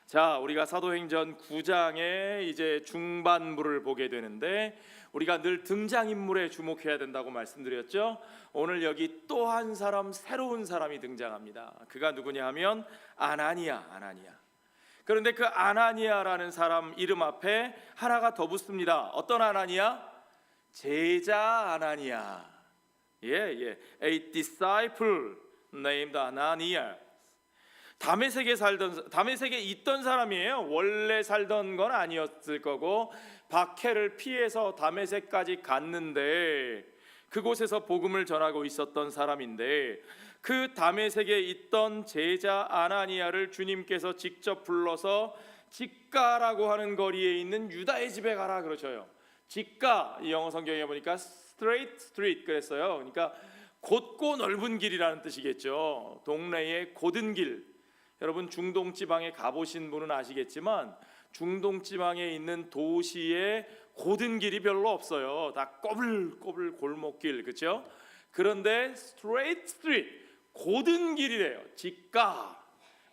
자, 우리가 사도행전 9장의 이제 중반부를 보게 되는데 우리가 늘 등장인물에 주목해야 된다고 말씀드렸죠. 오늘 여기 또 한 사람, 새로운 사람이 등장합니다. 그가 누구냐 하면 아나니아. 그런데 그 아나니아라는 사람 이름 앞에 하나가 더 붙습니다. 어떤 아나니아? 제자 아나니아. A disciple named Ananias. 다메섹에 있던 사람이에요. 원래 살던 건 아니었을 거고 박해를 피해서 다메섹까지 갔는데 그곳에서 복음을 전하고 있었던 사람인데, 그 다메섹에 있던 제자 아나니아를 주님께서 직접 불러서 직가라고 하는 거리에 있는 유다의 집에 가라 그러셔요. 직가, 영어 성경에 보니까 straight street 그랬어요. 그러니까 곧고 넓은 길이라는 뜻이겠죠. 동네의 고든 길. 여러분 중동 지방에 가보신 분은 아시겠지만 중동 지방에 있는 도시에 고든 길이 별로 없어요. 다 꼬불꼬불 골목길, 그렇죠? 그런데 straight street, 고든 길이래요. 직가.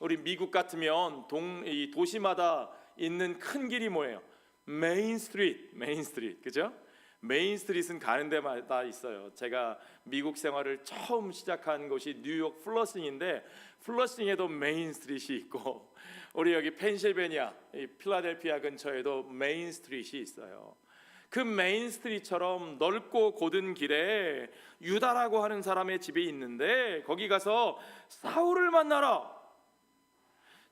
우리 미국 같으면 이 도시마다 있는 큰 길이 뭐예요? 메인 스트리트, 그죠? 메인 스트리트는 가는 데마다 있어요. 제가 미국 생활을 처음 시작한 곳이 뉴욕 플러싱인데 플러싱에도 메인 스트리트이 있고, 우리 여기 펜실베니아 필라델피아 근처에도 메인 스트리트이 있어요. 그 메인 스트리트처럼 넓고 고든 길에 유다라고 하는 사람의 집이 있는데 거기 가서 사울을 만나라.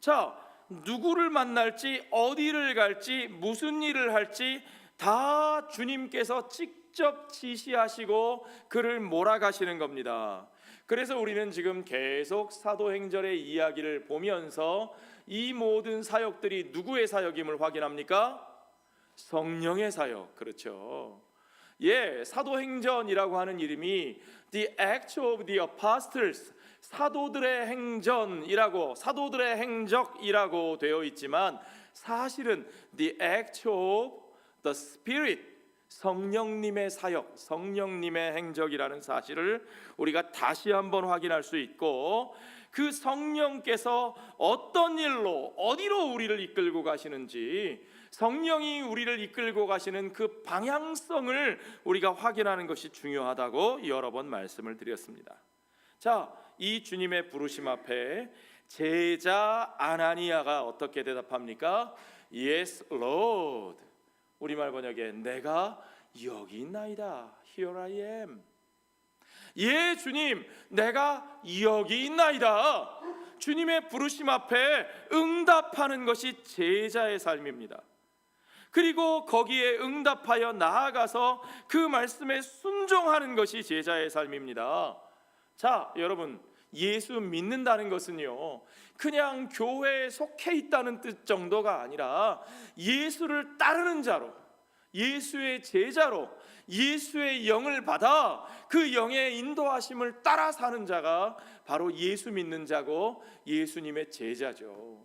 자, 누구를 만날지, 어디를 갈지, 무슨 일을 할지 다 주님께서 직접 지시하시고 그를 몰아가시는 겁니다. 그래서 우리는 지금 계속 사도행전의 이야기를 보면서 이 모든 사역들이 누구의 사역임을 확인합니까? 성령의 사역. 그렇죠. 사도행전이라고 하는 이름이 The Acts of the Apostles, 사도들의 행전이라고, 사도들의 행적이라고 되어 있지만 사실은 The Acts of the Spirit, 성령님의 사역, 성령님의 행적이라는 사실을 우리가 다시 한번 확인할 수 있고, 그 성령께서 어떤 일로 어디로 우리를 이끌고 가시는지, 성령이 우리를 이끌고 가시는 그 방향성을 우리가 확인하는 것이 중요하다고 여러 번 말씀을 드렸습니다. 자, 이 주님의 부르심 앞에 제자 아나니아가 어떻게 대답합니까? Yes, Lord. 우리말 번역에 내가 여기 있나이다. Here I am. 예, 주님, 내가 여기 있나이다. 주님의 부르심 앞에 응답하는 것이 제자의 삶입니다. 그리고 거기에 응답하여 나아가서 그 말씀에 순종하는 것이 제자의 삶입니다. 자, 여러분, 예수 믿는다는 것은요, 그냥 교회에 속해 있다는 뜻 정도가 아니라 예수를 따르는 자로, 예수의 제자로, 예수의 영을 받아 그 영의 인도하심을 따라 사는 자가 바로 예수 믿는 자고 예수님의 제자죠.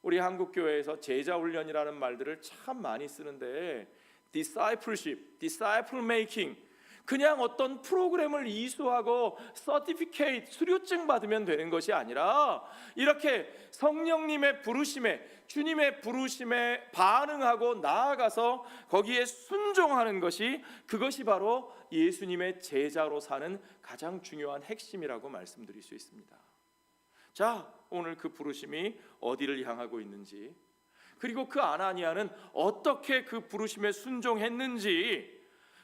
우리 한국교회에서 제자훈련이라는 말들을 참 많이 쓰는데 discipleship, disciple making, 그냥 어떤 프로그램을 이수하고 서티피케이트, 수료증 받으면 되는 것이 아니라 이렇게 성령님의 부르심에, 주님의 부르심에 반응하고 나아가서 거기에 순종하는 것이, 그것이 바로 예수님의 제자로 사는 가장 중요한 핵심이라고 말씀드릴 수 있습니다. 자, 오늘 그 부르심이 어디를 향하고 있는지, 그리고 그 아나니아는 어떻게 그 부르심에 순종했는지,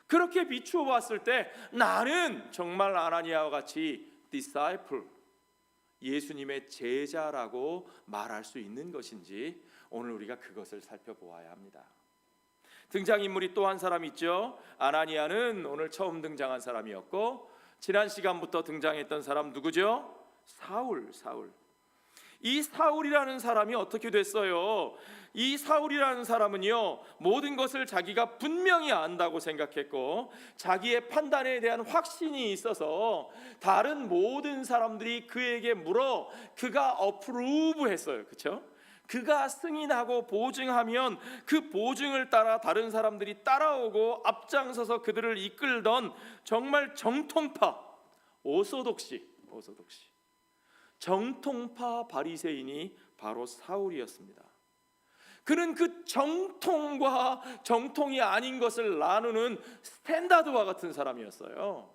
그렇게 비추어 봤을 때 나는 정말 아나니아와 같이 disciple, 예수님의 제자라고 말할 수 있는 것인지 오늘 우리가 그것을 살펴보아야 합니다. 등장인물이 또 한 사람 있죠. 아나니아는 오늘 처음 등장한 사람이었고 지난 시간부터 등장했던 사람 누구죠? 사울. 이 사울이라는 사람이 어떻게 됐어요? 이 사울이라는 사람은요, 모든 것을 자기가 분명히 안다고 생각했고 자기의 판단에 대한 확신이 있어서 다른 모든 사람들이 그에게 물어 그가 어프루브했어요. 그렇죠? 그가 승인하고 보증하면 그 보증을 따라 다른 사람들이 따라오고 앞장서서 그들을 이끌던 정말 정통파, 오소독시 정통파 바리새인이 바로 사울이었습니다. 그는 그 정통과 정통이 아닌 것을 나누는 스탠다드와 같은 사람이었어요.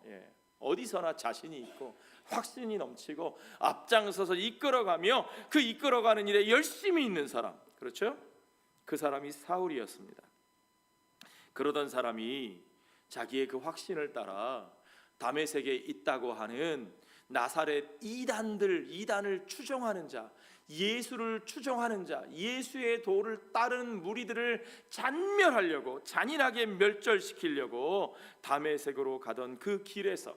어디서나 자신이 있고 확신이 넘치고 앞장서서 이끌어가며 그 이끌어가는 일에 열심히 있는 사람, 그렇죠? 그 사람이 사울이었습니다. 그러던 사람이 자기의 그 확신을 따라 다메섹에 있다고 하는 나사렛 이단을 추종하는 자, 예수를 추종하는 자, 예수의 도를 따르는 무리들을 잔멸하려고, 잔인하게 멸절시키려고 다메섹으로 가던 그 길에서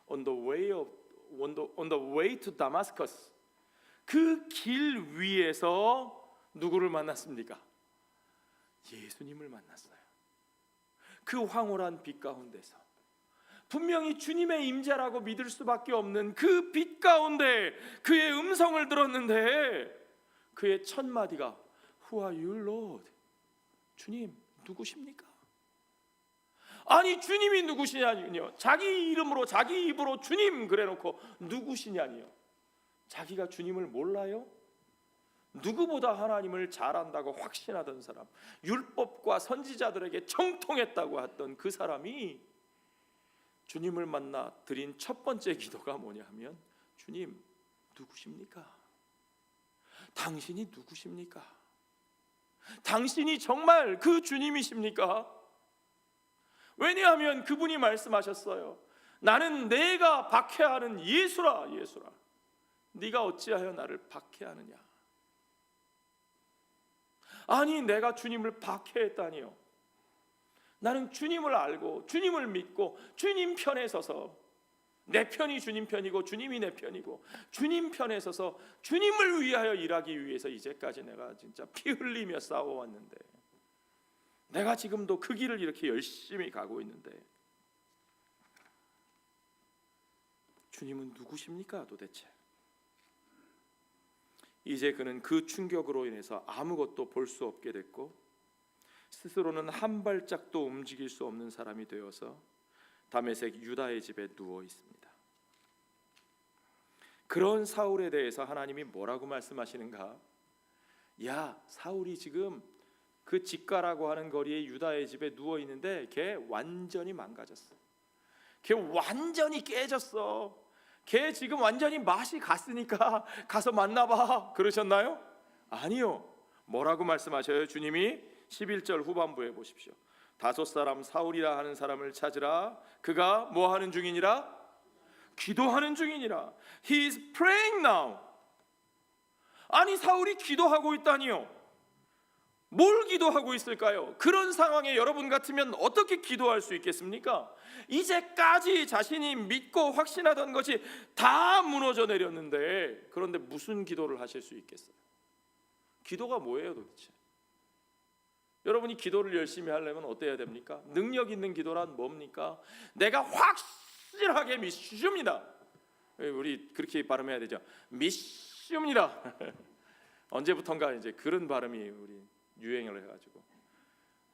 on the way to Damascus, 그 길 위에서 누구를 만났습니까? 예수님을 만났어요. 그 황홀한 빛 가운데서 분명히 주님의 임재라고 믿을 수밖에 없는 그 빛 가운데 그의 음성을 들었는데 그의 첫 마디가 Who are you, Lord? 주님, 누구십니까? 아니, 주님이 누구시냐니요. 자기 이름으로, 자기 입으로 주님 그래놓고 누구시냐니요. 자기가 주님을 몰라요? 누구보다 하나님을 잘 안다고 확신하던 사람, 율법과 선지자들에게 정통했다고 했던 그 사람이 주님을 만나 드린 첫 번째 기도가 뭐냐 하면, 주님, 누구십니까? 당신이 누구십니까? 당신이 정말 그 주님이십니까? 왜냐하면 그분이 말씀하셨어요. 나는 내가 박해하는 예수라. 네가 어찌하여 나를 박해하느냐? 아니, 내가 주님을 박해했다니요. 나는 주님을 알고 주님을 믿고 주님 편에 서서, 내 편이 주님 편이고 주님이 내 편이고 주님 편에 서서 주님을 위하여 일하기 위해서 이제까지 내가 진짜 피 흘리며 싸워왔는데, 내가 지금도 그 길을 이렇게 열심히 가고 있는데 주님은 누구십니까 도대체? 이제 그는 그 충격으로 인해서 아무것도 볼 수 없게 됐고 스스로는 한 발짝도 움직일 수 없는 사람이 되어서 다메섹 유다의 집에 누워 있습니다. 그런 사울에 대해서 하나님이 뭐라고 말씀하시는가? 야, 사울이 지금 그 직가라고 하는 거리에 유다의 집에 누워 있는데 걔 완전히 망가졌어. 걔 완전히 깨졌어. 걔 지금 완전히 맛이 갔으니까 가서 만나봐 그러셨나요? 아니요. 뭐라고 말씀하셔요? 주님이 11절 후반부에 보십시오. 다섯 사람 사울이라 하는 사람을 찾으라. 그가 뭐 하는 중이니라? 기도하는 중이니라. He is praying now. 아니, 사울이 기도하고 있다니요. 뭘 기도하고 있을까요? 그런 상황에 여러분 같으면 어떻게 기도할 수 있겠습니까? 이제까지 자신이 믿고 확신하던 것이 다 무너져 내렸는데, 그런데 무슨 기도를 하실 수 있겠어요? 기도가 뭐예요 도대체? 여러분이 기도를 열심히 하려면 어때야 됩니까? 능력 있는 기도란 뭡니까? 내가 확실하게 믿습니다. 우리 그렇게 발음해야 되죠. 믿습니다. 언제부턴가 이제 그런 발음이 우리 유행을 해가지고,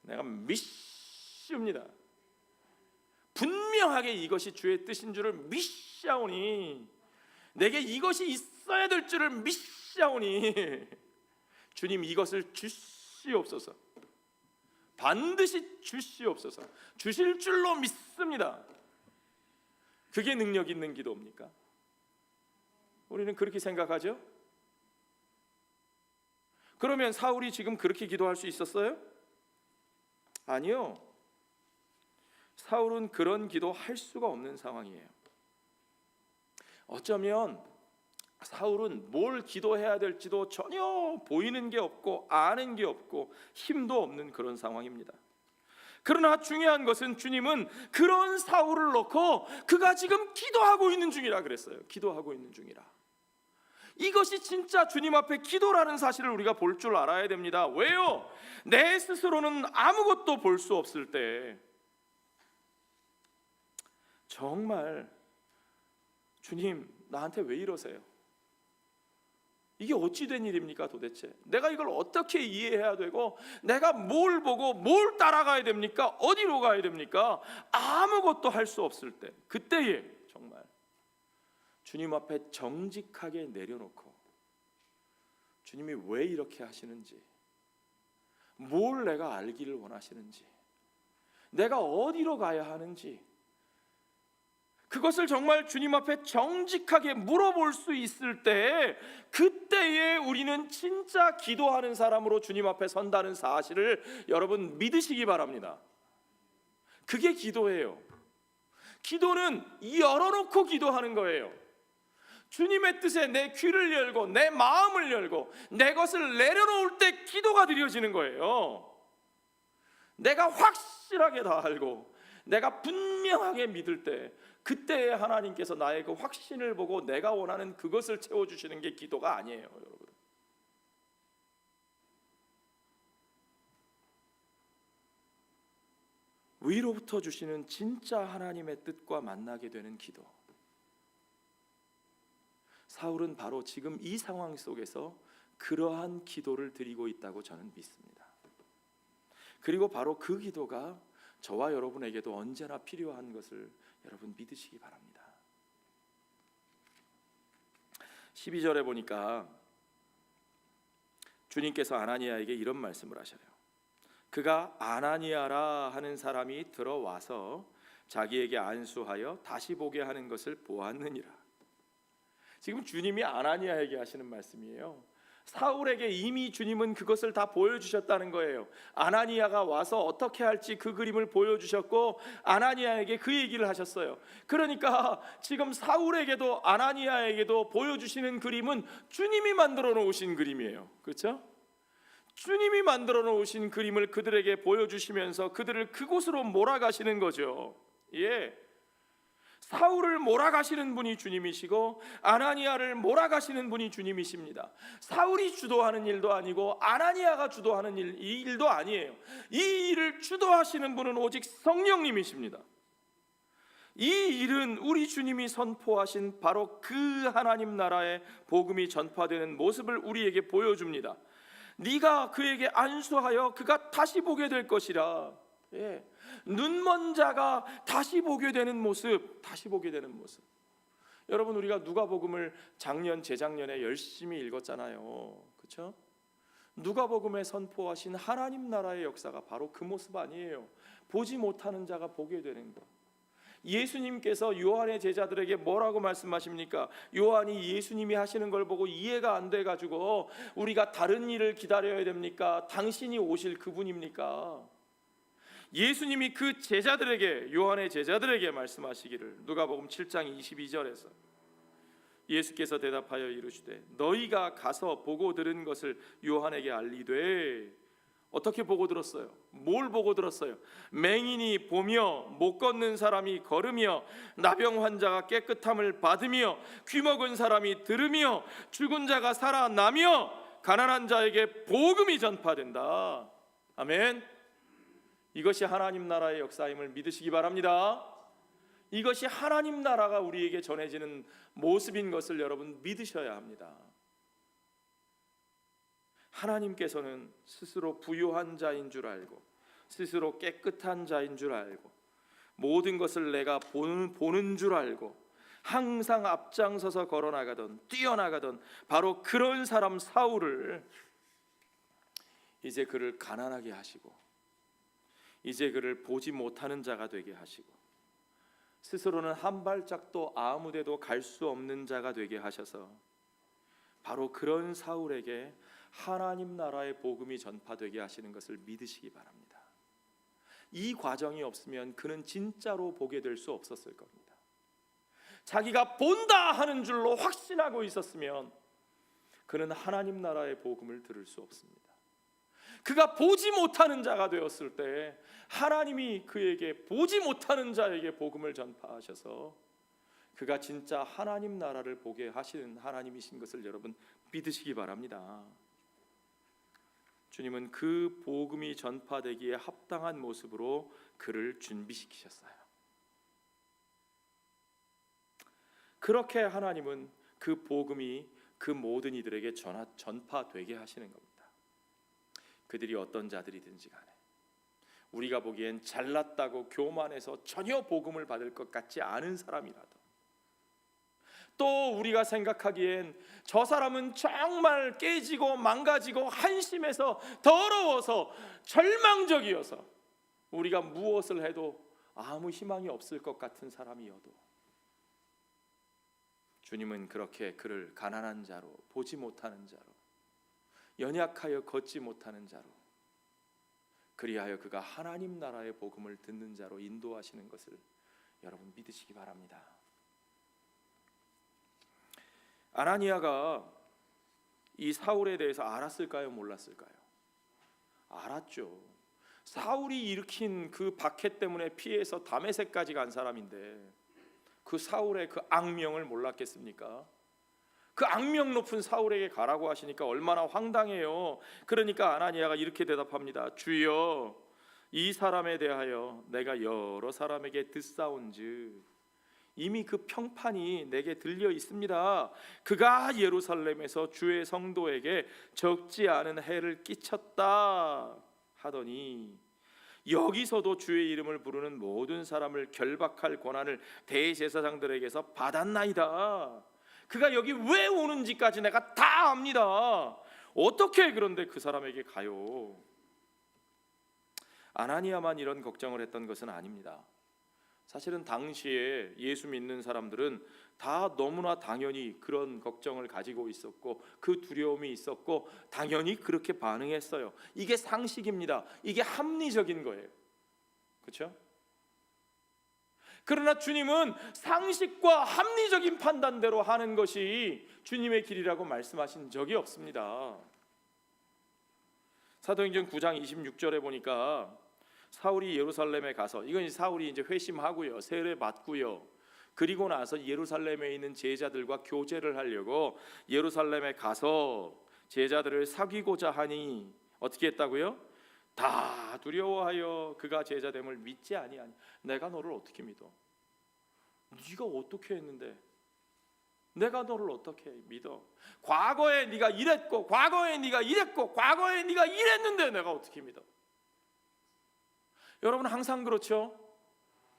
내가 믿습니다. 분명하게 이것이 주의 뜻인 줄을 믿사오니, 내게 이것이 있어야 될 줄을 믿사오니 주님 이것을 주시옵소서. 반드시 주시옵소서. 주실 줄로 믿습니다. 그게 능력 있는 기도입니까? 우리는 그렇게 생각하죠? 그러면 사울이 지금 그렇게 기도할 수 있었어요? 아니요. 사울은 그런 기도할 수가 없는 상황이에요. 어쩌면 사울은 뭘 기도해야 될지도 전혀 보이는 게 없고 아는 게 없고 힘도 없는 그런 상황입니다. 그러나 중요한 것은 주님은 그런 사울을 놓고 그가 지금 기도하고 있는 중이라 그랬어요. 기도하고 있는 중이라. 이것이 진짜 주님 앞에 기도라는 사실을 우리가 볼 줄 알아야 됩니다. 왜요? 내 스스로는 아무것도 볼 수 없을 때 정말 주님, 나한테 왜 이러세요? 이게 어찌 된 일입니까 도대체? 내가 이걸 어떻게 이해해야 되고 내가 뭘 보고 뭘 따라가야 됩니까? 어디로 가야 됩니까? 아무것도 할 수 없을 때, 그때에 정말 주님 앞에 정직하게 내려놓고 주님이 왜 이렇게 하시는지, 뭘 내가 알기를 원하시는지, 내가 어디로 가야 하는지, 그것을 정말 주님 앞에 정직하게 물어볼 수 있을 때, 그때에 우리는 진짜 기도하는 사람으로 주님 앞에 선다는 사실을 여러분 믿으시기 바랍니다. 그게 기도예요. 기도는 열어놓고 기도하는 거예요. 주님의 뜻에 내 귀를 열고 내 마음을 열고 내 것을 내려놓을 때 기도가 드려지는 거예요. 내가 확실하게 다 알고 내가 분명하게 믿을 때, 그때에 하나님께서 나의 그 확신을 보고 내가 원하는 그것을 채워주시는 게 기도가 아니에요, 여러분. 위로부터 주시는 진짜 하나님의 뜻과 만나게 되는 기도. 사울은 바로 지금 이 상황 속에서 그러한 기도를 드리고 있다고 저는 믿습니다. 그리고 바로 그 기도가 저와 여러분에게도 언제나 필요한 것을 여러분 믿으시기 바랍니다. 12절에 보니까 주님께서 아나니아에게 이런 말씀을 하셔요. 그가 아나니아라 하는 사람이 들어와서 자기에게 안수하여 다시 보게 하는 것을 보았느니라. 지금 주님이 아나니아에게 하시는 말씀이에요. 사울에게 이미 주님은 그것을 다 보여주셨다는 거예요. 아나니아가 와서 어떻게 할지 그 그림을 보여주셨고 아나니아에게 그 얘기를 하셨어요. 그러니까 지금 사울에게도 아나니아에게도 보여주시는 그림은 주님이 만들어 놓으신 그림이에요. 그렇죠? 주님이 만들어 놓으신 그림을 그들에게 보여주시면서 그들을 그곳으로 몰아가시는 거죠. 예. 사울을 몰아가시는 분이 주님이시고 아나니아를 몰아가시는 분이 주님이십니다. 사울이 주도하는 일도 아니고 아나니아가 주도하는 이 일도 아니에요. 이 일을 주도하시는 분은 오직 성령님이십니다. 이 일은 우리 주님이 선포하신 바로 그 하나님 나라의 복음이 전파되는 모습을 우리에게 보여줍니다. 네가 그에게 안수하여 그가 다시 보게 될 것이라. 예. 눈먼 자가 다시 보게 되는 모습, 다시 보게 되는 모습. 여러분, 우리가 누가복음을 작년, 재작년에 열심히 읽었잖아요. 그렇죠? 누가복음에 선포하신 하나님 나라의 역사가 바로 그 모습 아니에요. 보지 못하는 자가 보게 되는 것. 예수님께서 요한의 제자들에게 뭐라고 말씀하십니까? 요한이 예수님이 하시는 걸 보고 이해가 안 돼가지고 우리가 다른 일을 기다려야 됩니까? 당신이 오실 그분입니까? 예수님이 그 제자들에게, 요한의 제자들에게 말씀하시기를 누가복음 7장 22절에서 예수께서 대답하여 이르시되 너희가 가서 보고 들은 것을 요한에게 알리되. 어떻게 보고 들었어요? 뭘 보고 들었어요? 맹인이 보며 못 걷는 사람이 걸으며 나병 환자가 깨끗함을 받으며 귀먹은 사람이 들으며 죽은 자가 살아나며 가난한 자에게 복음이 전파된다. 아멘. 이것이 하나님 나라의 역사임을 믿으시기 바랍니다. 이것이 하나님 나라가 우리에게 전해지는 모습인 것을 여러분 믿으셔야 합니다. 하나님께서는 스스로 부유한 자인 줄 알고 스스로 깨끗한 자인 줄 알고 모든 것을 내가 보는 줄 알고 항상 앞장서서 걸어나가던 뛰어나가던 바로 그런 사람 사울을 이제 그를 가난하게 하시고 이제 그를 보지 못하는 자가 되게 하시고 스스로는 한 발짝도 아무 데도 갈 수 없는 자가 되게 하셔서 바로 그런 사울에게 하나님 나라의 복음이 전파되게 하시는 것을 믿으시기 바랍니다. 이 과정이 없으면 그는 진짜로 보게 될 수 없었을 겁니다. 자기가 본다 하는 줄로 확신하고 있었으면 그는 하나님 나라의 복음을 들을 수 없습니다. 그가 보지 못하는 자가 되었을 때 하나님이 그에게 보지 못하는 자에게 복음을 전파하셔서 그가 진짜 하나님 나라를 보게 하시는 하나님이신 것을 여러분 믿으시기 바랍니다. 주님은 그 복음이 전파되기에 합당한 모습으로 그를 준비시키셨어요. 그렇게 하나님은 그 복음이 그 모든 이들에게 전파되게 하시는 겁니다. 그들이 어떤 자들이든지 간에 우리가 보기엔 잘났다고 교만해서 전혀 복음을 받을 것 같지 않은 사람이라도 또 우리가 생각하기엔 저 사람은 정말 깨지고 망가지고 한심해서 더러워서 절망적이어서 우리가 무엇을 해도 아무 희망이 없을 것 같은 사람이어도 주님은 그렇게 그를 가난한 자로, 보지 못하는 자로, 연약하여 걷지 못하는 자로, 그리하여 그가 하나님 나라의 복음을 듣는 자로 인도하시는 것을 여러분 믿으시기 바랍니다. 아나니아가 이 사울에 대해서 알았을까요? 몰랐을까요? 알았죠. 사울이 일으킨 그 박해 때문에 피해서 다메섹까지 간 사람인데 그 사울의 그 악명을 몰랐겠습니까? 그 악명 높은 사울에게 가라고 하시니까 얼마나 황당해요. 그러니까 아나니아가 이렇게 대답합니다. 주여, 이 사람에 대하여 내가 여러 사람에게 듣사온즉 이미 그 평판이 내게 들려 있습니다. 그가 예루살렘에서 주의 성도에게 적지 않은 해를 끼쳤다 하더니 여기서도 주의 이름을 부르는 모든 사람을 결박할 권한을 대제사장들에게서 받았나이다. 그가 여기 왜 오는지까지 내가 다 압니다. 어떻게 그런데 그 사람에게 가요? 아나니아만 이런 걱정을 했던 것은 아닙니다. 사실은 당시에 예수 믿는 사람들은 다 너무나 당연히 그런 걱정을 가지고 있었고 그 두려움이 있었고 당연히 그렇게 반응했어요. 이게 상식입니다. 이게 합리적인 거예요. 그렇죠? 그러나 주님은 상식과 합리적인 판단대로 하는 것이 주님의 길이라고 말씀하신 적이 없습니다. 사도행전 9장 26절에 보니까 사울이 예루살렘에 가서, 이건 사울이 이제 회심하고요, 세례 받고요, 그리고 나서 예루살렘에 있는 제자들과 교제를 하려고 예루살렘에 가서 제자들을 사귀고자 하니 어떻게 했다고요? 다 두려워하여 그가 제자됨을 믿지 아니하니. 내가 너를 어떻게 믿어? 네가 어떻게 했는데 내가 너를 어떻게 믿어? 과거에 네가 이랬고 과거에 네가 이랬고 과거에 네가 이랬는데 내가 어떻게 믿어? 여러분 항상 그렇죠?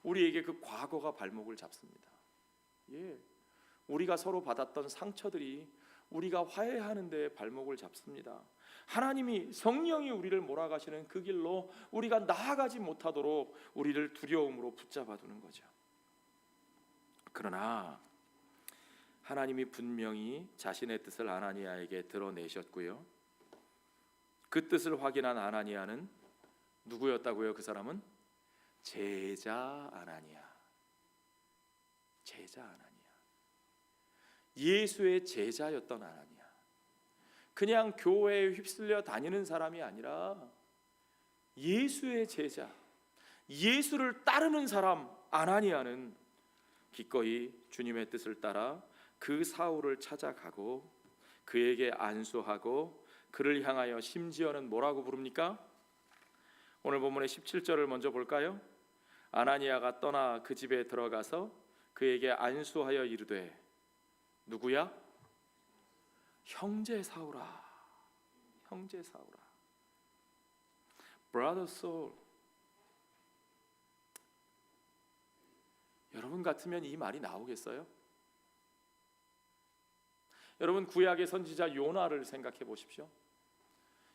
우리에게 그 과거가 발목을 잡습니다. 예, 우리가 서로 받았던 상처들이 우리가 화해하는 데 발목을 잡습니다. 하나님이 성령이 우리를 몰아가시는 그 길로 우리가 나아가지 못하도록 우리를 두려움으로 붙잡아 두는 거죠. 그러나 하나님이 분명히 자신의 뜻을 아나니아에게 드러내셨고요, 그 뜻을 확인한 아나니아는 누구였다고요? 그 사람은 제자 아나니아. 제자 아나니아. 예수의 제자였던 아나니아. 그냥 교회에 휩쓸려 다니는 사람이 아니라 예수의 제자, 예수를 따르는 사람 아나니아는 기꺼이 주님의 뜻을 따라 그 사울을 찾아가고 그에게 안수하고 그를 향하여 심지어는 뭐라고 부릅니까? 오늘 본문의 17절을 먼저 볼까요? 아나니아가 떠나 그 집에 들어가서 그에게 안수하여 이르되, 누구야? 형제 사울아, 형제 사울아, Brother Saul. 여러분 같으면 이 말이 나오겠어요? 여러분 구약의 선지자 요나를 생각해 보십시오.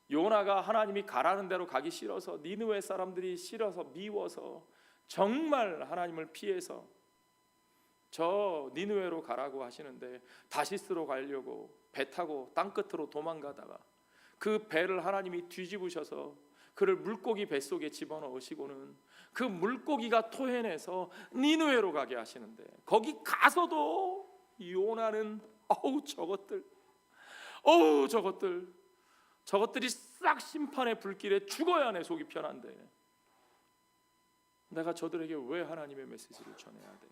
요나가 하나님이 가라는 대로 가기 싫어서, 니느웨 사람들이 싫어서 미워서 정말 하나님을 피해서 저 니느웨로 가라고 하시는데 다시스로 가려고 배 타고 땅끝으로 도망가다가 그 배를 하나님이 뒤집으셔서 그를 물고기 뱃속에 집어넣으시고는 그 물고기가 토해내서 니느웨로 가게 하시는데 거기 가서도 요나는 저것들이 싹 심판의 불길에 죽어야 내 속이 편한데 내가 저들에게 왜 하나님의 메시지를 전해야 돼?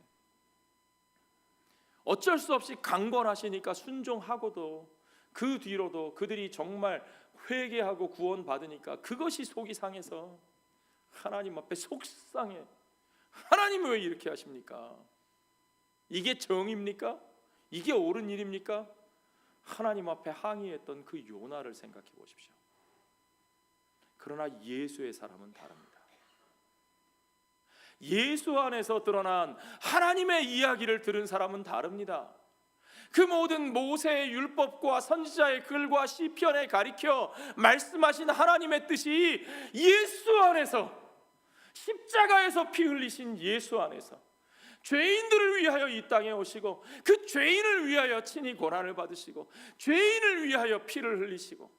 어쩔 수 없이 강권하시니까 순종하고도 그 뒤로도 그들이 정말 회개하고 구원받으니까 그것이 속이 상해서 하나님 앞에 속상해. 하나님 왜 이렇게 하십니까? 이게 정입니까? 이게 옳은 일입니까? 하나님 앞에 항의했던 그 요나를 생각해 보십시오. 그러나 예수의 사람은 다릅니다. 예수 안에서 드러난 하나님의 이야기를 들은 사람은 다릅니다. 그 모든 모세의 율법과 선지자의 글과 시편에 가리켜 말씀하신 하나님의 뜻이 예수 안에서, 십자가에서 피 흘리신 예수 안에서 죄인들을 위하여 이 땅에 오시고, 그 죄인을 위하여 친히 고난을 받으시고, 죄인을 위하여 피를 흘리시고,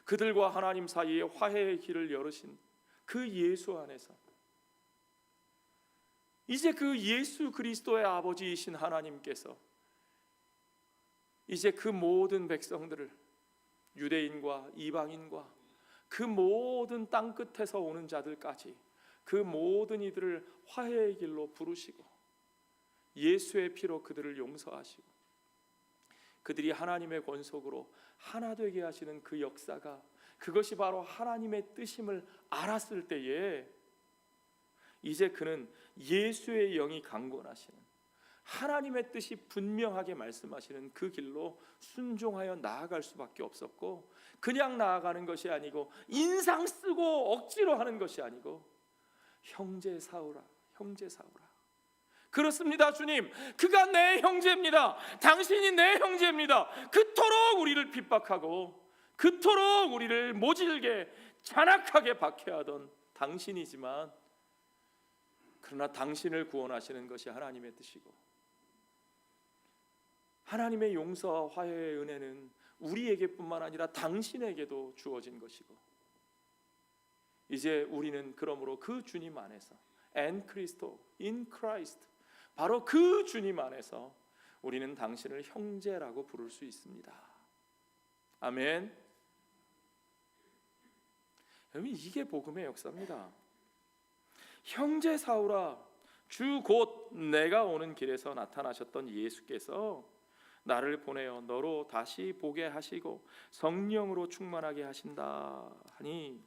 그들과 하나님 사이에 화해의 길을 열으신 그 예수 안에서 이제 그 예수 그리스도의 아버지이신 하나님께서 이제 그 모든 백성들을, 유대인과 이방인과 그 모든 땅 끝에서 오는 자들까지 그 모든 이들을 화해의 길로 부르시고 예수의 피로 그들을 용서하시고 그들이 하나님의 권속으로 하나 되게 하시는 그 역사가, 그것이 바로 하나님의 뜻임을 알았을 때에 이제 그는 예수의 영이 강권하시는, 하나님의 뜻이 분명하게 말씀하시는 그 길로 순종하여 나아갈 수밖에 없었고, 그냥 나아가는 것이 아니고 인상 쓰고 억지로 하는 것이 아니고 형제 사오라, 형제 사오라. 그렇습니다, 주님. 그가 내 형제입니다. 당신이 내 형제입니다. 그토록 우리를 핍박하고 그토록 우리를 모질게 잔악하게 박해하던 당신이지만, 그러나 당신을 구원하시는 것이 하나님의 뜻이고, 하나님의 용서와 화해의 은혜는 우리에게뿐만 아니라 당신에게도 주어진 것이고, 이제 우리는 그러므로 그 주님 안에서, en Cristo, in Christ, 바로 그 주님 안에서 우리는 당신을 형제라고 부를 수 있습니다. 아멘. 여러분, 이게 복음의 역사입니다. 형제 사울아, 주 곧 내가 오는 길에서 나타나셨던 예수께서 나를 보내어 너로 다시 보게 하시고 성령으로 충만하게 하신다 하니,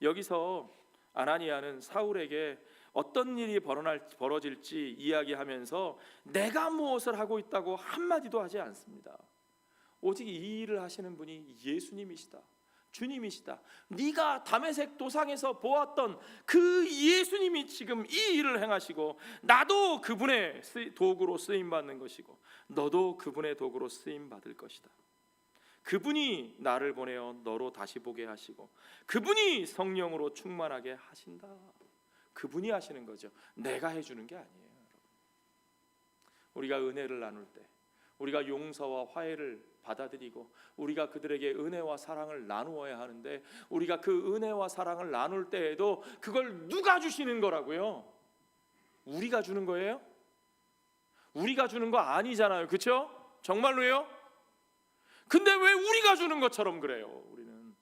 여기서 아나니아는 사울에게 어떤 일이 벌어질지 이야기하면서 내가 무엇을 하고 있다고 한마디도 하지 않습니다. 오직 이 일을 하시는 분이 예수님이시다, 주님이시다. 네가 다메섹 도상에서 보았던 그 예수님이 지금 이 일을 행하시고, 나도 그분의 도구로 쓰임받는 것이고 너도 그분의 도구로 쓰임받을 것이다. 그분이 나를 보내어 너로 다시 보게 하시고 그분이 성령으로 충만하게 하신다. 그분이 하시는 거죠. 내가 해주는 게 아니에요. 우리가 은혜를 나눌 때, 우리가 용서와 화해를 받아들이고 우리가 그들에게 은혜와 사랑을 나누어야 하는데, 우리가 그 은혜와 사랑을 나눌 때에도 그걸 누가 주시는 거라고요? 우리가 주는 거예요? 우리가 주는 거 아니잖아요. 그렇죠? 정말로요? 근데 왜 우리가 주는 것처럼 그래요? 우리는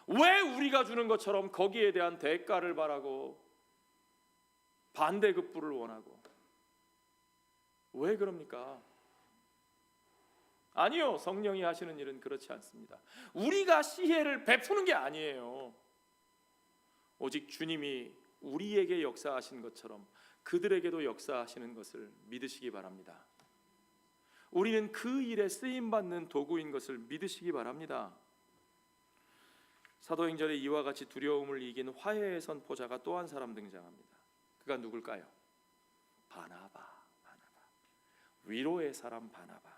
왜 우리가 주는 것처럼 거기에 대한 대가를 바라고 반대급부를 원하고, 왜 그럽니까? 아니요, 성령이 하시는 일은 그렇지 않습니다. 우리가 시혜를 베푸는 게 아니에요. 오직 주님이 우리에게 역사하신 것처럼 그들에게도 역사하시는 것을 믿으시기 바랍니다. 우리는 그 일에 쓰임받는 도구인 것을 믿으시기 바랍니다. 사도행전에 이와 같이 두려움을 이긴 화해의 선포자가 또 한 사람 등장합니다. 그가 누굴까요? 바나바. 위로의 사람 바나바.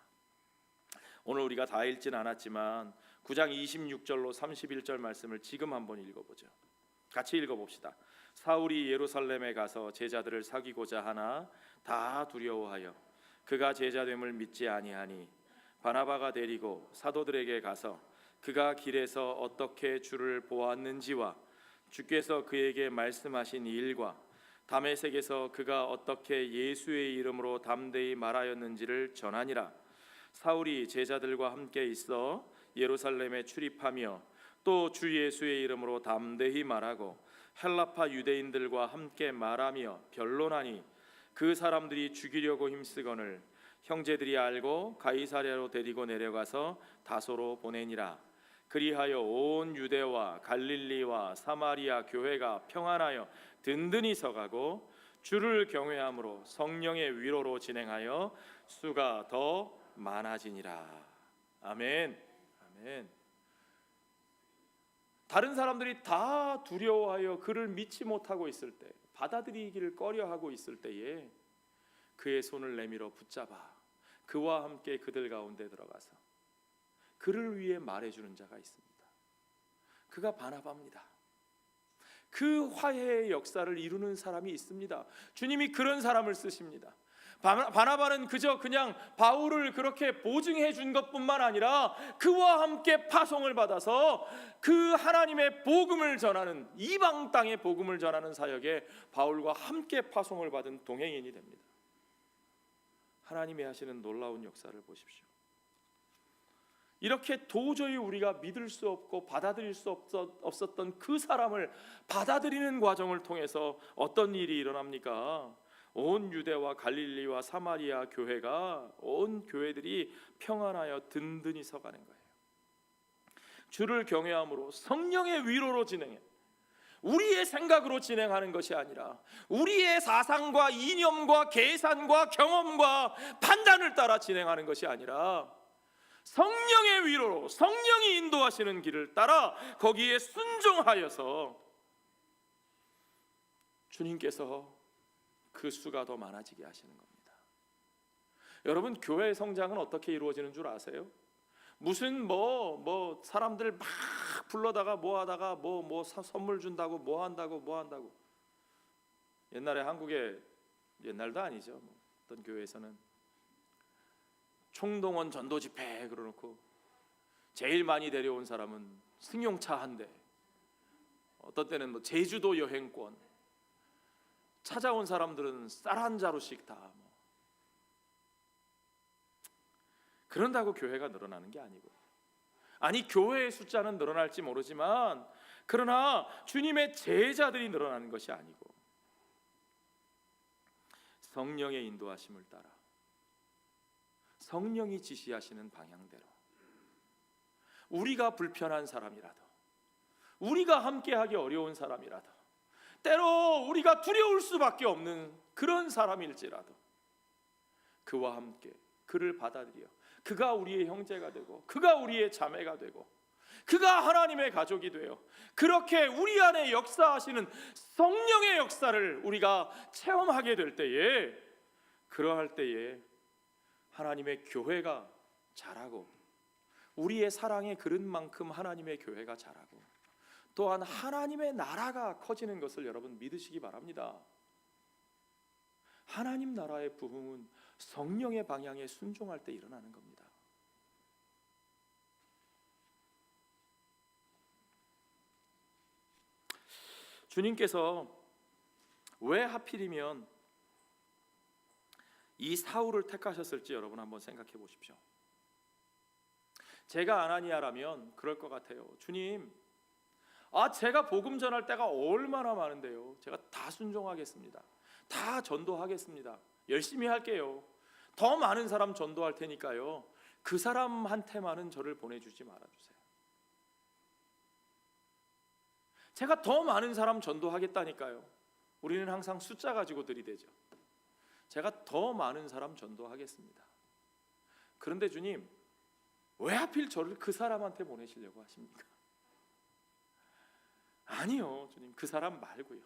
오늘 우리가 다 읽진 않았지만 9장 26절로 31절 말씀을 지금 한번 읽어보죠. 같이 읽어봅시다. 사울이 예루살렘에 가서 제자들을 사귀고자 하나 다 두려워하여 그가 제자됨을 믿지 아니하니, 바나바가 데리고 사도들에게 가서 그가 길에서 어떻게 주를 보았는지와 주께서 그에게 말씀하신 일과 다메섹에서 그가 어떻게 예수의 이름으로 담대히 말하였는지를 전하니라. 사울이 제자들과 함께 있어 예루살렘에 출입하며 또 주 예수의 이름으로 담대히 말하고 헬라파 유대인들과 함께 말하며 변론하니, 그 사람들이 죽이려고 힘쓰거늘 형제들이 알고 가이사랴로 데리고 내려가서 다소로 보내니라. 그리하여 온 유대와 갈릴리와 사마리아 교회가 평안하여 든든히 서가고 주를 경외함으로 성령의 위로로 진행하여 수가 더 많아지니라. 아멘. 아멘. 다른 사람들이 다 두려워하여 그를 믿지 못하고 있을 때, 받아들이기를 꺼려하고 있을 때에 그의 손을 내밀어 붙잡아 그와 함께 그들 가운데 들어가서 그를 위해 말해주는 자가 있습니다. 그가 바나바입니다. 그 화해의 역사를 이루는 사람이 있습니다. 주님이 그런 사람을 쓰십니다. 바나바는 그냥 바울을 그렇게 보증해 준 것뿐만 아니라 그와 함께 파송을 받아서 그 하나님의 복음을 전하는, 이방 땅의 복음을 전하는 사역에 바울과 함께 파송을 받은 동행인이 됩니다. 하나님이 하시는 놀라운 역사를 보십시오. 이렇게 도저히 우리가 믿을 수 없고 받아들일 수 없었던 그 사람을 받아들이는 과정을 통해서 어떤 일이 일어납니까? 온 유대와 갈릴리와 사마리아 교회가, 온 교회들이 평안하여 든든히 서가는 거예요. 주를 경외함으로 성령의 위로로 진행해, 우리의 생각으로 진행하는 것이 아니라 우리의 사상과 이념과 계산과 경험과 판단을 따라 진행하는 것이 아니라 성령의 위로로, 성령이 인도하시는 길을 따라 거기에 순종하여서 주님께서 그 수가 더 많아지게 하시는 겁니다. 여러분, 교회 성장은 어떻게 이루어지는 줄 아세요? 무슨 사람들 막 불러다가 뭐 하다가 선물 준다고 뭐 한다고. 옛날에 한국에, 옛날도 아니죠, 어떤 교회에서는 총동원 전도 집회 그러놓고 제일 많이 데려온 사람은 승용차 한 대, 어떤 때는 제주도 여행권, 찾아온 사람들은 쌀 한 자루씩 다 그런다고 교회가 늘어나는 게 아니고, 아니 교회의 숫자는 늘어날지 모르지만 그러나 주님의 제자들이 늘어나는 것이 아니고 성령의 인도하심을 따라 성령이 지시하시는 방향대로 우리가 불편한 사람이라도, 우리가 함께하기 어려운 사람이라도, 때로 우리가 두려울 수밖에 없는 그런 사람일지라도 그와 함께 그를 받아들여 그가 우리의 형제가 되고 그가 우리의 자매가 되고 그가 하나님의 가족이 되어 그렇게 우리 안에 역사하시는 성령의 역사를 우리가 체험하게 될 때에, 그러할 때에 하나님의 교회가 자라고 우리의 사랑의 그릇만큼 하나님의 교회가 자라고 또한 하나님의 나라가 커지는 것을 여러분 믿으시기 바랍니다. 하나님 나라의 부흥은 성령의 방향에 순종할 때 일어나는 겁니다. 주님께서 왜 하필이면 이 사울을 택하셨을지 여러분 한번 생각해 보십시오. 제가 아나니아라면 그럴 것 같아요. 주님, 제가 복음 전할 때가 얼마나 많은데요. 제가 다 순종하겠습니다. 다 전도하겠습니다. 열심히 할게요. 더 많은 사람 전도할 테니까요. 그 사람한테만은 저를 보내주지 말아주세요. 제가 더 많은 사람 전도하겠다니까요. 우리는 항상 숫자 가지고 들이대죠. 제가 더 많은 사람 전도하겠습니다. 그런데 주님, 왜 하필 저를 그 사람한테 보내시려고 하십니까? 아니요, 주님, 그 사람 말고요.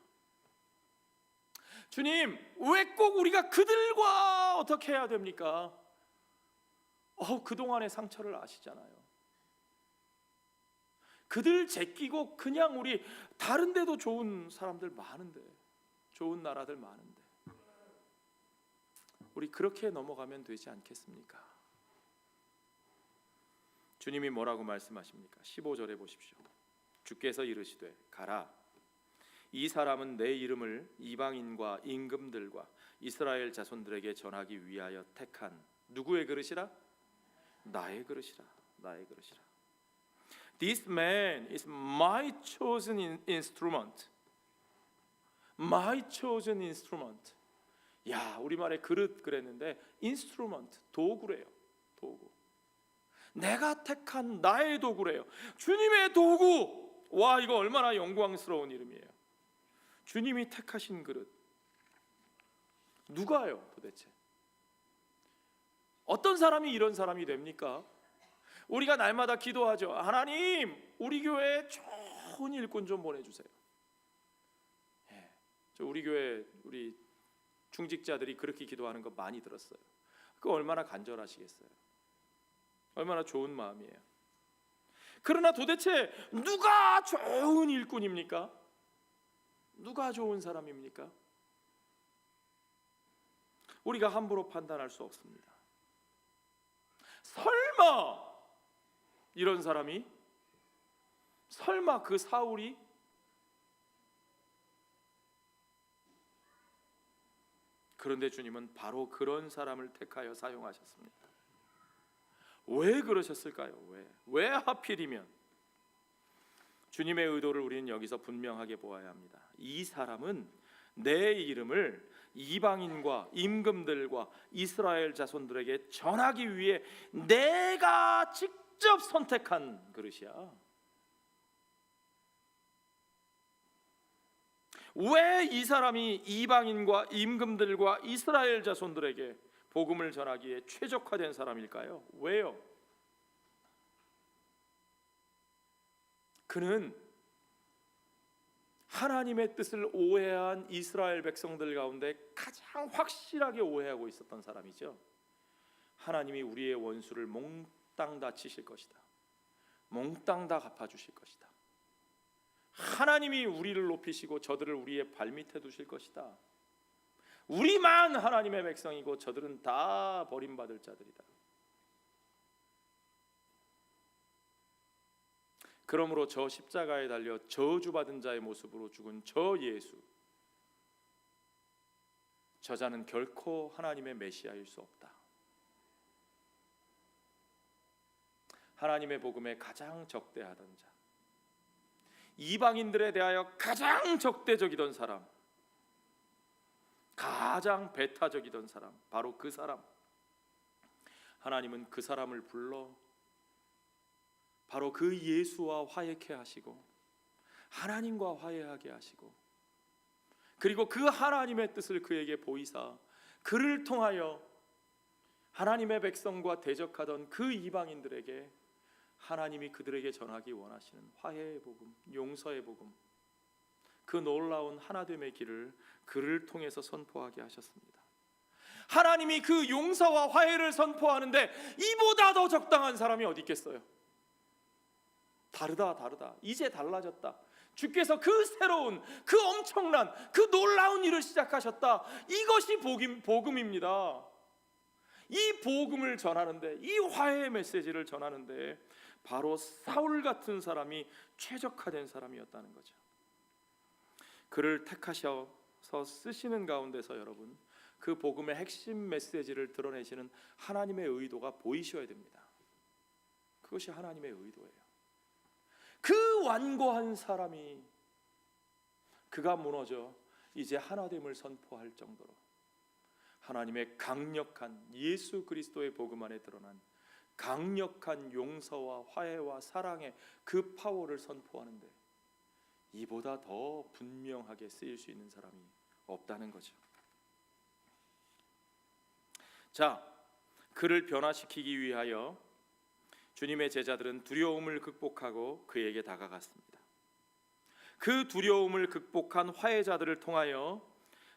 주님, 왜 꼭 우리가 그들과 어떻게 해야 됩니까? 그동안의 상처를 아시잖아요. 그들 제끼고 그냥 우리 다른 데도 좋은 사람들 많은데, 좋은 나라들 많은데 우리 그렇게 넘어가면 되지 않겠습니까? 주님이 뭐라고 말씀하십니까? 15절에 보십시오. 주께서 이르시되 가라, 이 사람은 내 이름을 이방인과 임금들과 이스라엘 자손들에게 전하기 위하여 택한 누구의 그릇이라? 나의 그릇이라. 나의 그릇이라. This man is my chosen instrument. My chosen instrument. 야, 우리말에 그릇 그랬는데 instrument, 도구래요. 도구. 내가 택한 나의 도구래요. 주님의 도구. 와, 이거 얼마나 영광스러운 이름이에요. 주님이 택하신 그릇. 누가요 도대체? 어떤 사람이 이런 사람이 됩니까? 우리가 날마다 기도하죠. 하나님, 우리 교회에 좋은 일꾼 좀 보내주세요. 예, 저 우리 교회 우리 중직자들이 그렇게 기도하는 거 많이 들었어요. 그 얼마나 간절하시겠어요. 얼마나 좋은 마음이에요. 그러나 도대체 누가 좋은 일꾼입니까? 누가 좋은 사람입니까? 우리가 함부로 판단할 수 없습니다. 설마 이런 사람이, 설마 그 사울이 그런데 주님은 바로 그런 사람을 택하여 사용하셨습니다. 왜 그러셨을까요? 왜 하필이면? 주님의 의도를 우리는 여기서 분명하게 보아야 합니다. 이 사람은 내 이름을 이방인과 임금들과 이스라엘 자손들에게 전하기 위해 내가 직접 선택한 그릇이야. 왜 이 사람이 이방인과 임금들과 이스라엘 자손들에게 복음을 전하기에 최적화된 사람일까요? 왜요? 그는 하나님의 뜻을 오해한 이스라엘 백성들 가운데 가장 확실하게 오해하고 있었던 사람이죠. 하나님이 우리의 원수를 몽땅 다 치실 것이다. 몽땅 다 갚아주실 것이다. 하나님이 우리를 높이시고 저들을 우리의 발밑에 두실 것이다. 우리만 하나님의 백성이고 저들은 다 버림받을 자들이다. 그러므로 저 십자가에 달려 저주받은 자의 모습으로 죽은 저 예수, 저 자는 결코 하나님의 메시아일 수 없다. 하나님의 복음에 가장 적대하던 자, 이방인들에 대하여 가장 적대적이던 사람, 가장 배타적이던 사람, 바로 그 사람. 하나님은 그 사람을 불러 바로 그 예수와 화해케 하시고 하나님과 화해하게 하시고, 그리고 그 하나님의 뜻을 그에게 보이사 그를 통하여 하나님의 백성과 대적하던 그 이방인들에게 하나님이 그들에게 전하기 원하시는 화해의 복음, 용서의 복음, 그 놀라운 하나됨의 길을 그를 통해서 선포하게 하셨습니다. 하나님이 그 용서와 화해를 선포하는데 이보다 더 적당한 사람이 어디 있겠어요? 다르다. 이제 달라졌다. 주께서 그 새로운, 그 엄청난, 그 놀라운 일을 시작하셨다. 이것이 복음입니다. 이 복음을 전하는데, 이 화해의 메시지를 전하는데 바로 사울 같은 사람이 최적화된 사람이었다는 거죠. 그를 택하셔서 쓰시는 가운데서 여러분, 그 복음의 핵심 메시지를 드러내시는 하나님의 의도가 보이셔야 됩니다. 그것이 하나님의 의도예요. 그 완고한 사람이, 그가 무너져 이제 하나됨을 선포할 정도로 하나님의 강력한 예수 그리스도의 복음 안에 드러난 강력한 용서와 화해와 사랑의 그 파워를 선포하는데 이보다 더 분명하게 쓰일 수 있는 사람이 없다는 거죠. 자, 그를 변화시키기 위하여 주님의 제자들은 두려움을 극복하고 그에게 다가갔습니다. 그 두려움을 극복한 화해자들을 통하여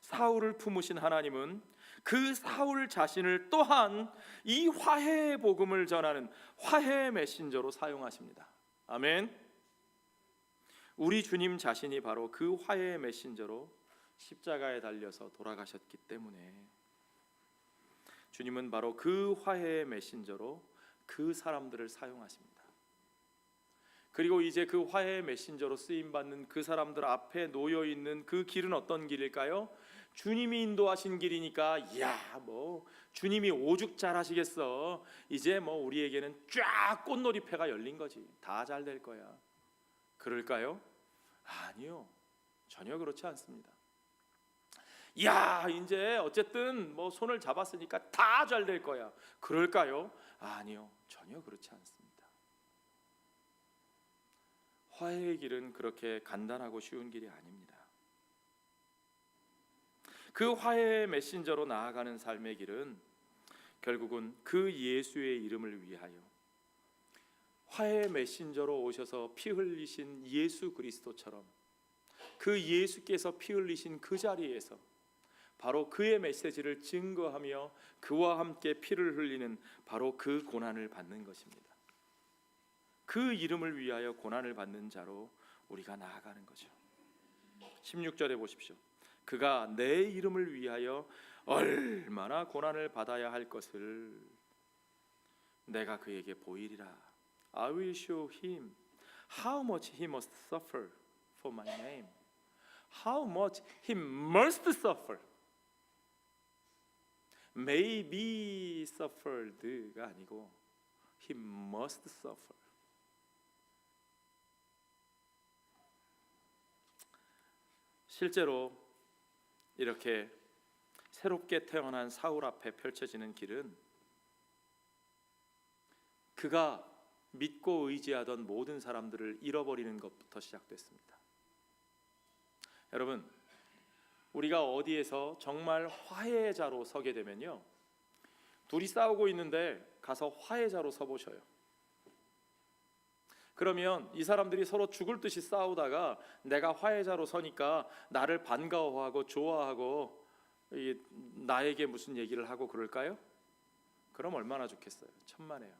사울을 품으신 하나님은 그 사울 자신을 또한 이 화해의 복음을 전하는 화해의 메신저로 사용하십니다. 아멘. 우리 주님 자신이 바로 그 화해의 메신저로 십자가에 달려서 돌아가셨기 때문에 주님은 바로 그 화해의 메신저로 그 사람들을 사용하십니다. 그리고 이제 그 화해의 메신저로 쓰임받는 그 사람들 앞에 놓여있는 그 길은 어떤 길일까요? 주님이 인도하신 길이니까 주님이 오죽 잘하시겠어. 이제 우리에게는 쫙 꽃놀이패가 열린 거지. 다 잘 될 거야. 그럴까요? 아니요. 전혀 그렇지 않습니다. 이제 어쨌든 손을 잡았으니까 다 잘 될 거야. 그럴까요? 아니요. 전혀 그렇지 않습니다. 화해의 길은 그렇게 간단하고 쉬운 길이 아닙니다. 그 화해의 메신저로 나아가는 삶의 길은 결국은 그 예수의 이름을 위하여 화해의 메신저로 오셔서 피 흘리신 예수 그리스도처럼 그 예수께서 피 흘리신 그 자리에서 바로 그의 메시지를 증거하며 그와 함께 피를 흘리는 바로 그 고난을 받는 것입니다. 그 이름을 위하여 고난을 받는 자로 우리가 나아가는 거죠. 16절에 보십시오. 그가 내 이름을 위하여 얼마나 고난을 받아야 할 것을 내가 그에게 보이리라. I will show him how much he must suffer for my name. How much he must suffer. May be suffered가 아니고 he must suffer. 실제로 이렇게 새롭게 태어난 사울 앞에 펼쳐지는 길은 그가 믿고 의지하던 모든 사람들을 잃어버리는 것부터 시작됐습니다. 여러분, 우리가 어디에서 정말 화해자로 서게 되면요, 둘이 싸우고 있는데 가서 화해자로 서보셔요. 그러면 이 사람들이 서로 죽을 듯이 싸우다가 내가 화해자로 서니까 나를 반가워하고 좋아하고 나에게 무슨 얘기를 하고 그럴까요? 그럼 얼마나 좋겠어요. 천만에요.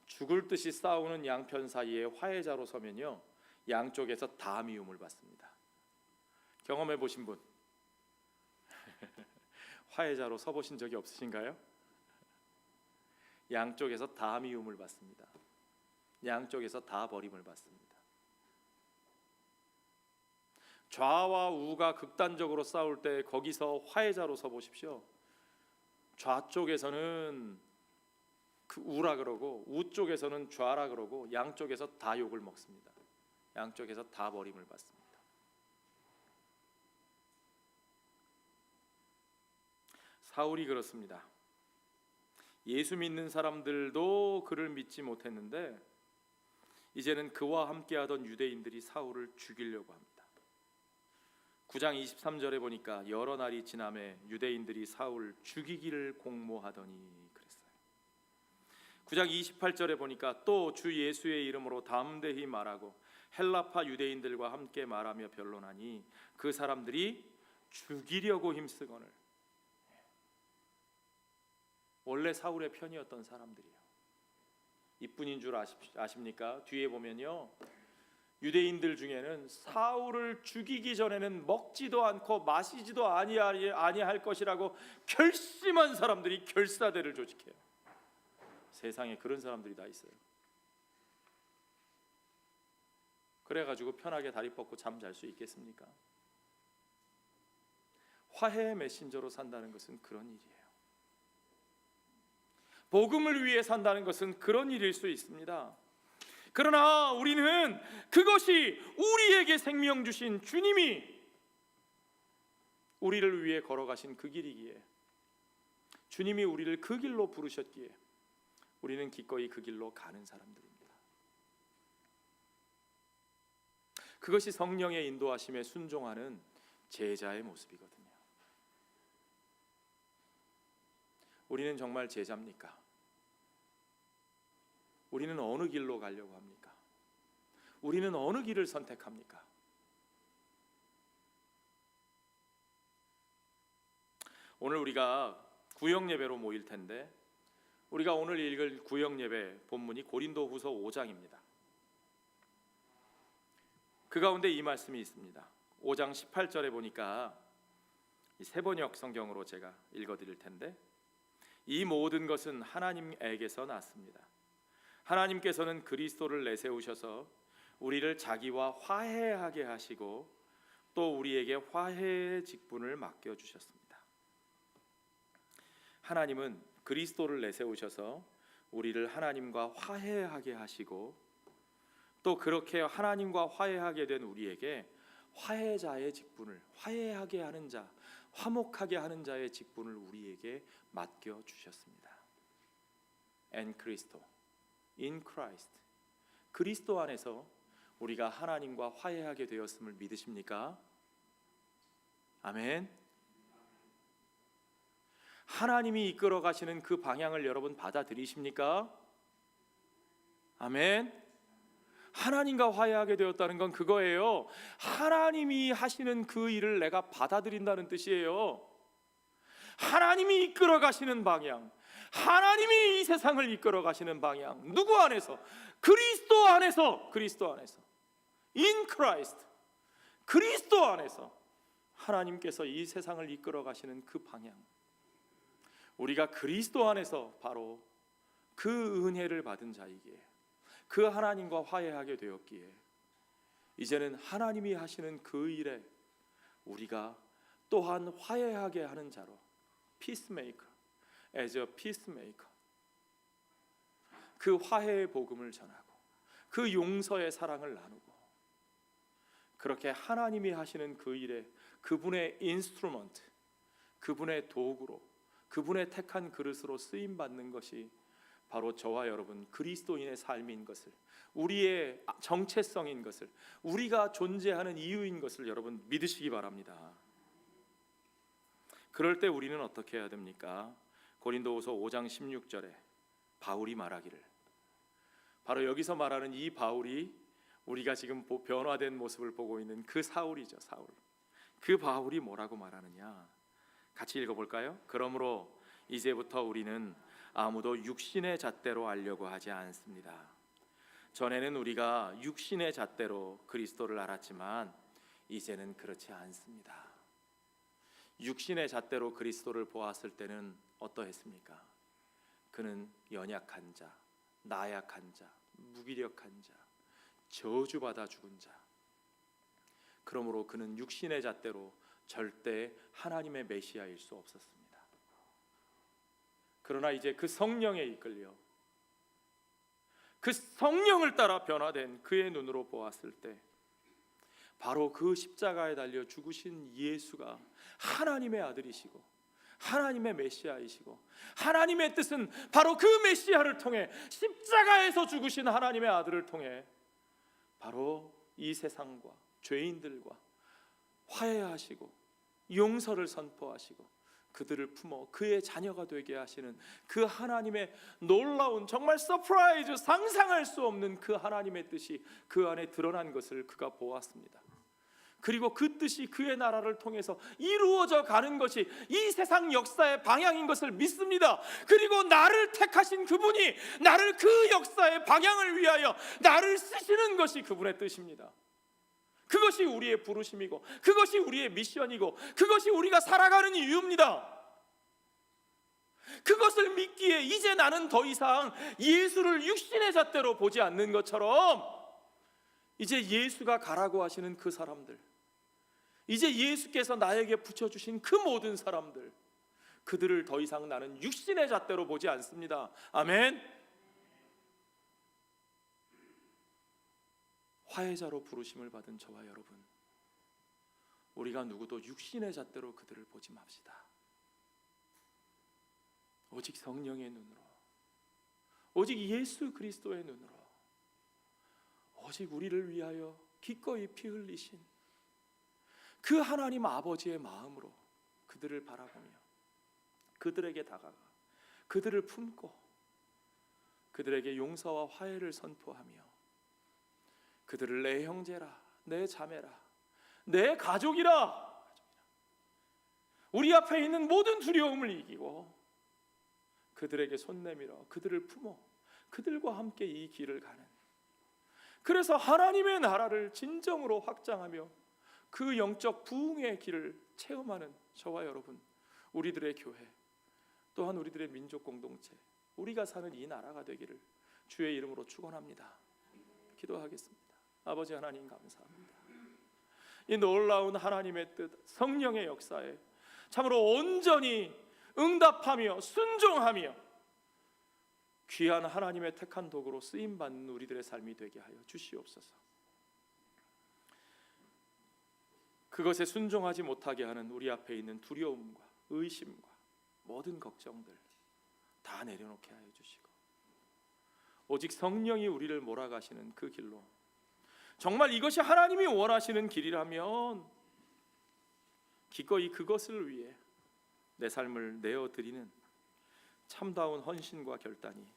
죽을 듯이 싸우는 양편 사이에 화해자로 서면요, 양쪽에서 다 미움을 받습니다. 경험해 보신 분 화해자로 서보신 적이 없으신가요? 양쪽에서 다 미움을 받습니다. 양쪽에서 다 버림을 받습니다. 좌와 우가 극단적으로 싸울 때 거기서 화해자로 서보십시오. 좌쪽에서는 그 우라 그러고 우쪽에서는 좌라 그러고 양쪽에서 다 욕을 먹습니다. 양쪽에서 다 버림을 받습니다. 사울이 그렇습니다. 예수 믿는 사람들도 그를 믿지 못했는데 이제는 그와 함께하던 유대인들이 사울을 죽이려고 합니다. 9장 23절에 보니까 여러 날이 지남에 유대인들이 사울 죽이기를 공모하더니 그랬어요. 9장 28절에 보니까 또 주 예수의 이름으로 담대히 말하고 헬라파 유대인들과 함께 말하며 변론하니 그 사람들이 죽이려고 힘쓰거늘. 원래 사울의 편이었던 사람들이에요. 이뿐인 줄 아십니까? 뒤에 보면요, 유대인들 중에는 사울을 죽이기 전에는 먹지도 않고 마시지도 아니할 것이라고 결심한 사람들이 결사대를 조직해요. 세상에 그런 사람들이 다 있어요. 그래가지고 편하게 다리 뻗고 잠 잘 수 있겠습니까? 화해의 메신저로 산다는 것은 그런 일이에요. 복음을 위해 산다는 것은 그런 일일 수 있습니다. 그러나 우리는 그것이 우리에게 생명 주신 주님이 우리를 위해 걸어가신 그 길이기에, 주님이 우리를 그 길로 부르셨기에 우리는 기꺼이 그 길로 가는 사람들입니다. 그것이 성령의 인도하심에 순종하는 제자의 모습이거든요. 우리는 정말 제자입니까? 우리는 어느 길로 가려고 합니까? 우리는 어느 길을 선택합니까? 오늘 우리가 구역 예배로 모일 텐데 우리가 오늘 읽을 구역 예배 본문이 고린도후서 5장입니다. 그 가운데 이 말씀이 있습니다. 5장 18절에 보니까 세번역 성경으로 제가 읽어드릴 텐데, 이 모든 것은 하나님에게서 났습니다. 하나님께서는 그리스도를 내세우셔서 우리를 자기와 화해하게 하시고 또 우리에게 화해의 직분을 맡겨주셨습니다. 하나님은 그리스도를 내세우셔서 우리를 하나님과 화해하게 하시고 또 그렇게 하나님과 화해하게 된 우리에게 화해자의 직분을, 화해하게 하는 자, 화목하게 하는 자의 직분을 우리에게 맡겨주셨습니다. And Christo, in Christ, 그리스도 안에서 우리가 하나님과 화해하게 되었음을 믿으십니까? 아멘. 하나님이 이끌어 가시는 그 방향을 여러분 받아들이십니까? 아멘. 하나님과 화해하게 되었다는 건 그거예요. 하나님이 하시는 그 일을 내가 받아들인다는 뜻이에요. 하나님이 이끌어 가시는 방향, 하나님이 이 세상을 이끌어 가시는 방향, 누구 안에서? 그리스도 안에서, 그리스도 안에서, in Christ, 그리스도 안에서 하나님께서 이 세상을 이끌어 가시는 그 방향, 우리가 그리스도 안에서 바로 그 은혜를 받은 자이기에, 그 하나님과 화해하게 되었기에 이제는 하나님이 하시는 그 일에 우리가 또한 화해하게 하는 자로, peacemaker, as a peacemaker, 그 화해의 복음을 전하고 그 용서의 사랑을 나누고, 그렇게 하나님이 하시는 그 일에 그분의 인스트루먼트, 그분의 도구로, 그분의 택한 그릇으로 쓰임 받는 것이 바로 저와 여러분 그리스도인의 삶인 것을, 우리의 정체성인 것을, 우리가 존재하는 이유인 것을 여러분 믿으시기 바랍니다. 그럴 때 우리는 어떻게 해야 됩니까? 고린도후서 5장 16절에 바울이 말하기를, 바로 여기서 말하는 이 바울이 우리가 지금 변화된 모습을 보고 있는 그 사울이죠. 사울. 그 바울이 뭐라고 말하느냐? 같이 읽어볼까요? 그러므로 이제부터 우리는 아무도 육신의 잣대로 알려고 하지 않습니다. 전에는 우리가 육신의 잣대로 그리스도를 알았지만 이제는 그렇지 않습니다. 육신의 잣대로 그리스도를 보았을 때는 어떠했습니까? 그는 연약한 자, 나약한 자, 무기력한 자, 저주받아 죽은 자. 그러므로 그는 육신의 잣대로 절대 하나님의 메시아일 수 없었습니다. 그러나 이제 그 성령에 이끌려 그 성령을 따라 변화된 그의 눈으로 보았을 때 바로 그 십자가에 달려 죽으신 예수가 하나님의 아들이시고 하나님의 메시아이시고, 하나님의 뜻은 바로 그 메시아를 통해, 십자가에서 죽으신 하나님의 아들을 통해 바로 이 세상과 죄인들과 화해하시고 용서를 선포하시고 그들을 품어 그의 자녀가 되게 하시는 그 하나님의 놀라운, 정말 서프라이즈, 상상할 수 없는 그 하나님의 뜻이 그 안에 드러난 것을 그가 보았습니다. 그리고 그 뜻이 그의 나라를 통해서 이루어져 가는 것이 이 세상 역사의 방향인 것을 믿습니다. 그리고 나를 택하신 그분이 나를 그 역사의 방향을 위하여 나를 쓰시는 것이 그분의 뜻입니다. 그것이 우리의 부르심이고, 그것이 우리의 미션이고, 그것이 우리가 살아가는 이유입니다. 그것을 믿기에 이제 나는 더 이상 예수를 육신의 잣대로 보지 않는 것처럼, 이제 예수가 가라고 하시는 그 사람들, 이제 예수께서 나에게 붙여주신 그 모든 사람들, 그들을 더 이상 나는 육신의 잣대로 보지 않습니다. 아멘. 화해자로 부르심을 받은 저와 여러분, 우리가 누구도 육신의 잣대로 그들을 보지 맙시다. 오직 성령의 눈으로, 오직 예수 그리스도의 눈으로, 오직 우리를 위하여 기꺼이 피 흘리신 그 하나님 아버지의 마음으로 그들을 바라보며 그들에게 다가가 그들을 품고 그들에게 용서와 화해를 선포하며 그들을 내 형제라, 내 자매라, 내 가족이라, 우리 앞에 있는 모든 두려움을 이기고 그들에게 손 내밀어 그들을 품어 그들과 함께 이 길을 가는, 그래서 하나님의 나라를 진정으로 확장하며 그 영적 부흥의 길을 체험하는 저와 여러분, 우리들의 교회, 또한 우리들의 민족 공동체, 우리가 사는 이 나라가 되기를 주의 이름으로 축원합니다. 기도하겠습니다. 아버지 하나님 감사합니다. 이 놀라운 하나님의 뜻, 성령의 역사에 참으로 온전히 응답하며 순종하며 귀한 하나님의 택한 도구로 쓰임받는 우리들의 삶이 되게 하여 주시옵소서. 그것에 순종하지 못하게 하는 우리 앞에 있는 두려움과 의심과 모든 걱정들 다 내려놓게 하여 주시고, 오직 성령이 우리를 몰아가시는 그 길로, 정말 이것이 하나님이 원하시는 길이라면 기꺼이 그것을 위해 내 삶을 내어드리는 참다운 헌신과 결단이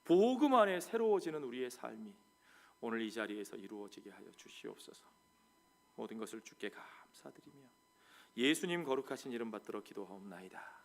복음 안에 새로워지는 우리의 삶이 오늘 이 자리에서 이루어지게 하여 주시옵소서. 모든 것을 주께 감사드리며 예수님 거룩하신 이름 받들어 기도하옵나이다.